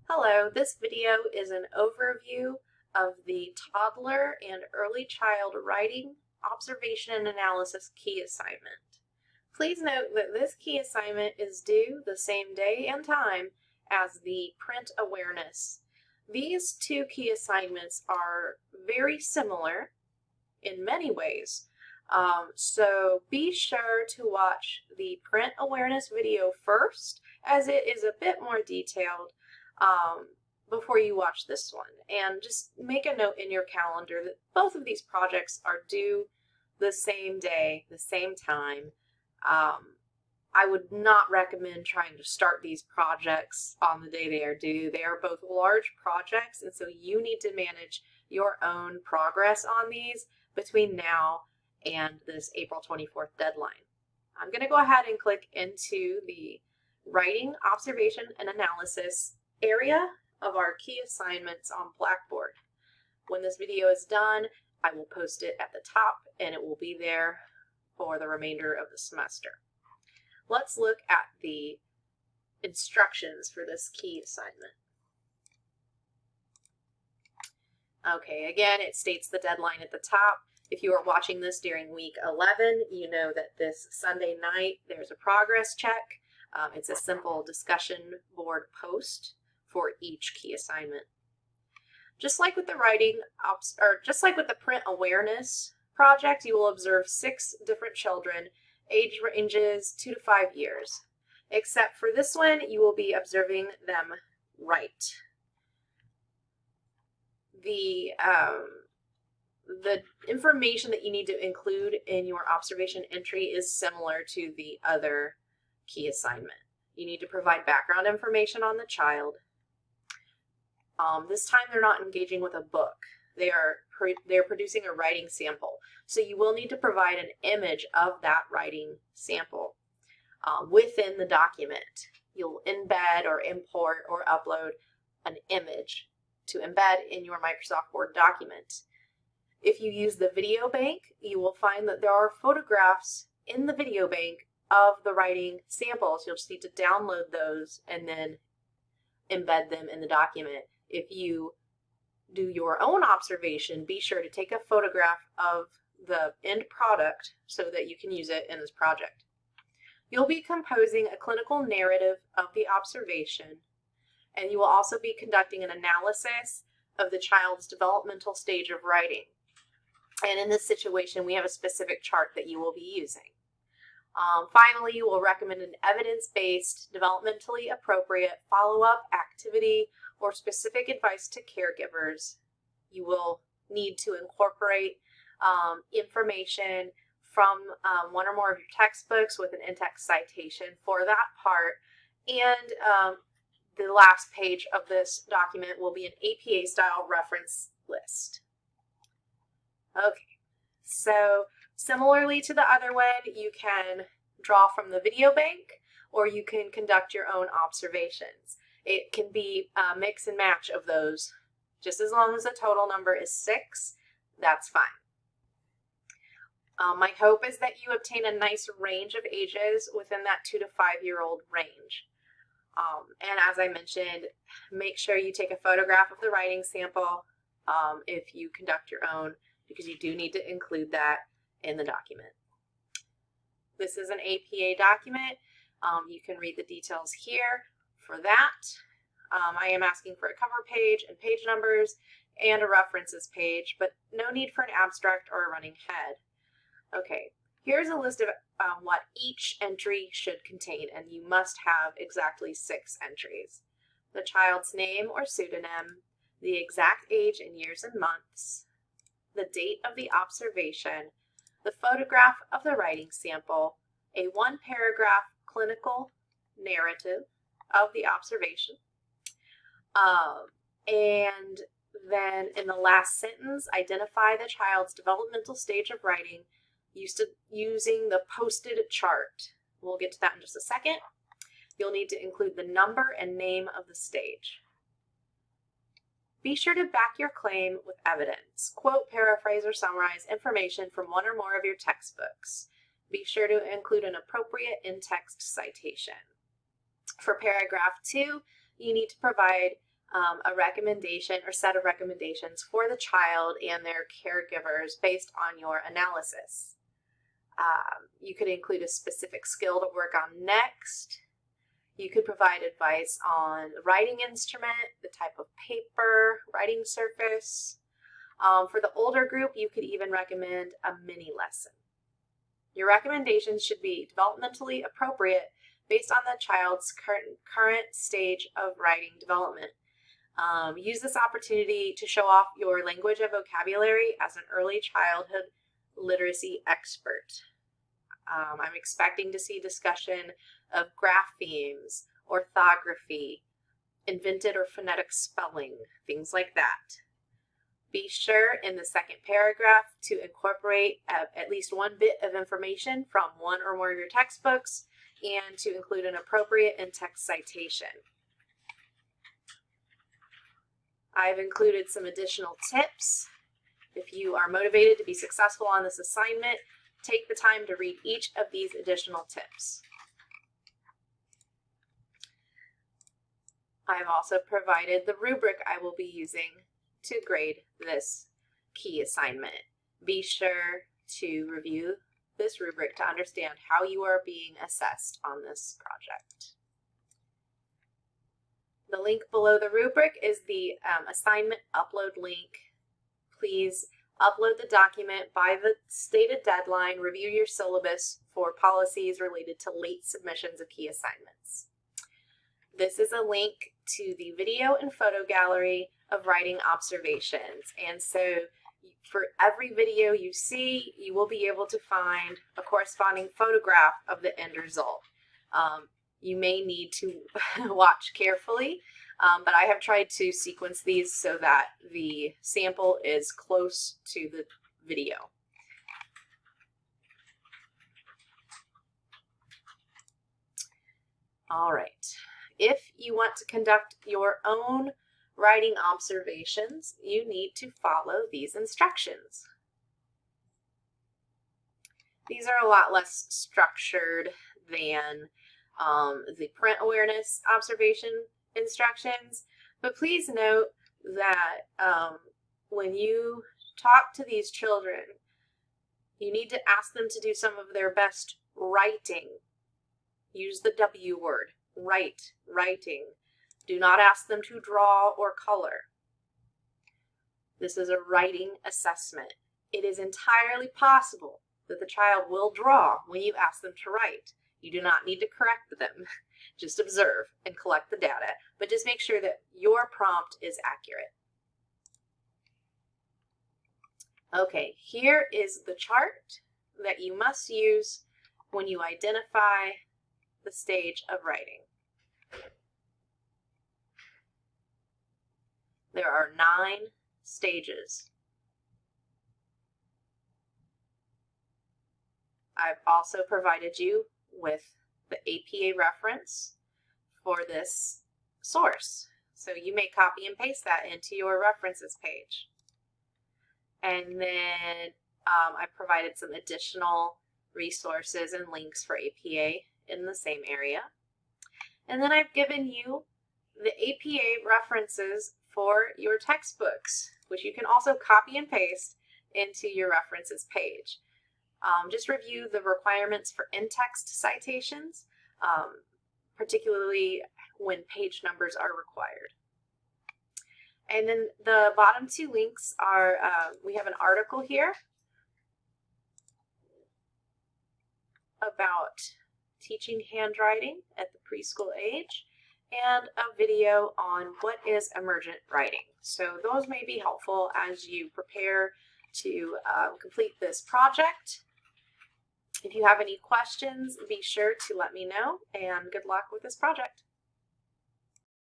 Hello, this video is an overview of the toddler and early child writing, observation, and analysis key assignment. Please note that this key assignment is due the same day and time as the print awareness. These two key assignments are very similar in many ways. So be sure to watch the print awareness video first, as it is a bit more detailed before you watch this one. And just make a note in your calendar that both of these projects are due the same day, the same time. I would not recommend trying to start these projects on the day they are due. They are both large projects, and so you need to manage your own progress on these between now and this April 24th deadline. I'm going to go ahead and click into the writing, observation, and analysis area of our key assignments on Blackboard. When this video is done, I will post it at the top and it will be there for the remainder of the semester. Let's look at the instructions for this key assignment. Okay, again, it states the deadline at the top. If you are watching this during week 11, you know that this Sunday night there's a progress check. It's a simple discussion board post for each key assignment. Just like with the writing, or just like with the print awareness project, you will observe 6 different children, age ranges 2 to 5 years. Except for this one, you will be observing them write. The information that you need to include in your observation entry is similar to the other key assignment. You need to provide background information on the child. This time they're not engaging with a book. They're producing a writing sample. So you will need to provide an image of that writing sample within the document. You'll embed or import or upload an image to embed in your Microsoft Word document. If you use the video bank, you will find that there are photographs in the video bank of the writing samples. You'll just need to download those and then embed them in the document. If you do your own observation, be sure to take a photograph of the end product so that you can use it in this project. You'll be composing a clinical narrative of the observation, and you will also be conducting an analysis of the child's developmental stage of writing. And in this situation, we have a specific chart that you will be using. Finally, you will recommend an evidence-based, developmentally appropriate follow-up activity or specific advice to caregivers. You will need to incorporate information from one or more of your textbooks with an in-text citation for that part. And the last page of this document will be an APA-style reference list. Okay, so similarly to the other one, you can draw from the video bank or you can conduct your own observations. It can be a mix and match of those. Just as long as the total number is 6, that's fine. My hope is that you obtain a nice range of ages within that 2 to 5-year-old range. And as I mentioned, make sure you take a photograph of the writing sample if you conduct your own, because you do need to include that in the document. This is an APA document. You can read the details here for that. I am asking for a cover page and page numbers and a references page, but no need for an abstract or a running head. Okay, here's a list of what each entry should contain, and you must have exactly 6 entries. The child's name or pseudonym, the exact age in years and months, the date of the observation, the photograph of the writing sample, a 1-paragraph clinical narrative of the observation, and then in the last sentence, identify the child's developmental stage of writing using the posted chart. We'll get to that in just a second. You'll need to include the number and name of the stage. Be sure to back your claim with evidence. Quote, paraphrase, or summarize information from one or more of your textbooks. Be sure to include an appropriate in-text citation. For paragraph 2, you need to provide a recommendation or set of recommendations for the child and their caregivers based on your analysis. You could include a specific skill to work on next. You could provide advice on the writing instrument, the type of paper, writing surface. For the older group, you could even recommend a mini lesson. Your recommendations should be developmentally appropriate based on the child's current stage of writing development. Use this opportunity to show off your language and vocabulary as an early childhood literacy expert. I'm expecting to see discussion of graphemes, orthography, invented or phonetic spelling, things like that. Be sure in the second paragraph to incorporate at least one bit of information from one or more of your textbooks and to include an appropriate in-text citation. I've included some additional tips. If you are motivated to be successful on this assignment, take the time to read each of these additional tips. I've also provided the rubric I will be using to grade this key assignment. Be sure to review this rubric to understand how you are being assessed on this project. The link below the rubric is the assignment upload link. Please upload the document by the stated deadline. Review your syllabus for policies related to late submissions of key assignments. This is a link to the video and photo gallery of writing observations. And so for every video you see, you will be able to find a corresponding photograph of the end result. You may need to watch carefully, but I have tried to sequence these so that the sample is close to the video. All right. If you want to conduct your own writing observations, you need to follow these instructions. These are a lot less structured than the print awareness observation instructions, but please note that when you talk to these children, you need to ask them to do some of their best writing. Use the W word, writing. Do not ask them to draw or color. This is a writing assessment. It is entirely possible that the child will draw when you ask them to write. You do not need to correct them. Just observe and collect the data, but just make sure that your prompt is accurate. Okay, here is the chart that you must use when you identify the stage of writing. There are 9 stages. I've also provided you with the APA reference for this source. So you may copy and paste that into your references page. And then I provided some additional resources and links for APA in the same area. And then I've given you the APA references for your textbooks, which you can also copy and paste into your references page. Just review the requirements for in-text citations, particularly when page numbers are required. And then the bottom 2 links are, we have an article here about teaching handwriting at the preschool age, and a video on what is emergent writing. So those may be helpful as you prepare to complete this project. If you have any questions, be sure to let me know, and good luck with this project.